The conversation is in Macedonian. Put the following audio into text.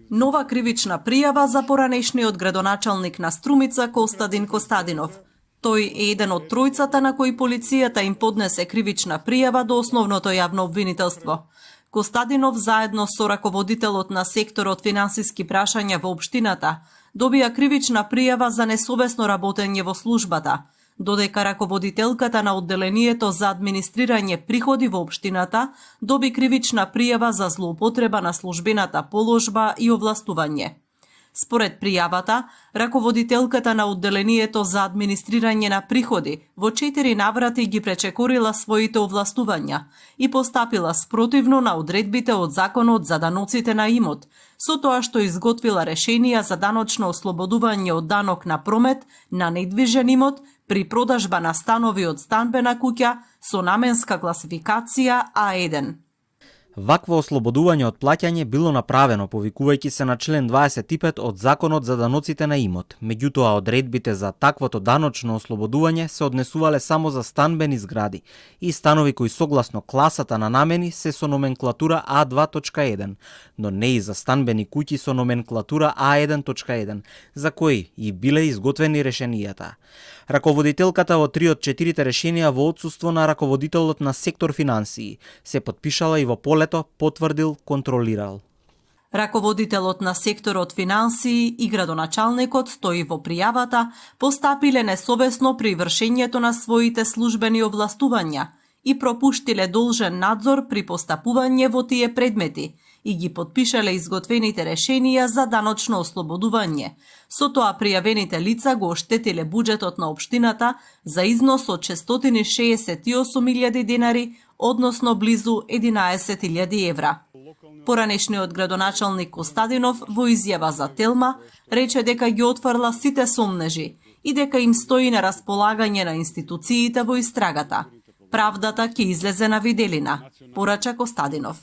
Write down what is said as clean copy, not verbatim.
Нова кривична пријава за поранешниот градоначалник на Струмица Костадин Костадинов. Тој е еден од тројцата на кои полицијата им поднесе кривична пријава до основното јавно обвинителство. Костадинов заедно со раководителот на секторот финансиски прашања во општината добија кривична пријава за несовесно работење во службата, додека раководителката на одделението за администрирање приходи во општината доби кривична пријава за злоупотреба на службената положба и овластување. Според пријавата, раководителката на одделението за администрирање на приходи во 4 наврати ги пречекорила своите овластувања и постапила спротивно на одредбите од Законот за даноците на имот, со тоа што изготвила решенија за даночно ослободување од данок на промет на недвижен имот при продажба на станови од станбена куќа со наменска класификација А1. Вакво ослободување од плаќање било направено повикувајќи се на член 25 од Законот за даноците на имот. Меѓутоа, одредбите за таквото даночно ослободување се однесувале само за станбени згради и станови кои согласно класата на намени се со номенклатура А2.1, но не и за станбени куќи со номенклатура А1.1, за кои и биле изготвени решенијата. Раководителката во 3 од 4 решенија во отсуство на раководителот на сектор финансии се потпишала и во полето потврдил, контролирал. Раководителот на секторот финансии и градоначалникот стои во пријавата постапиле несовесно при вршењето на своите службени овластувања и пропуштиле должен надзор при постапување во тие предмети и ги потпишале изготвените решенија за даночно ослободување. Со тоа пријавените лица го оштетиле буџетот на општината за износ од 668.000 денари, односно близу 11.000 евра. Поранешниот градоначалник Костадинов во изјава за Телма рече дека ги отфрла сите сомнежи и дека им стои на располагање на институциите во истрагата. Правдата ќе излезе на виделина, порача Костадинов.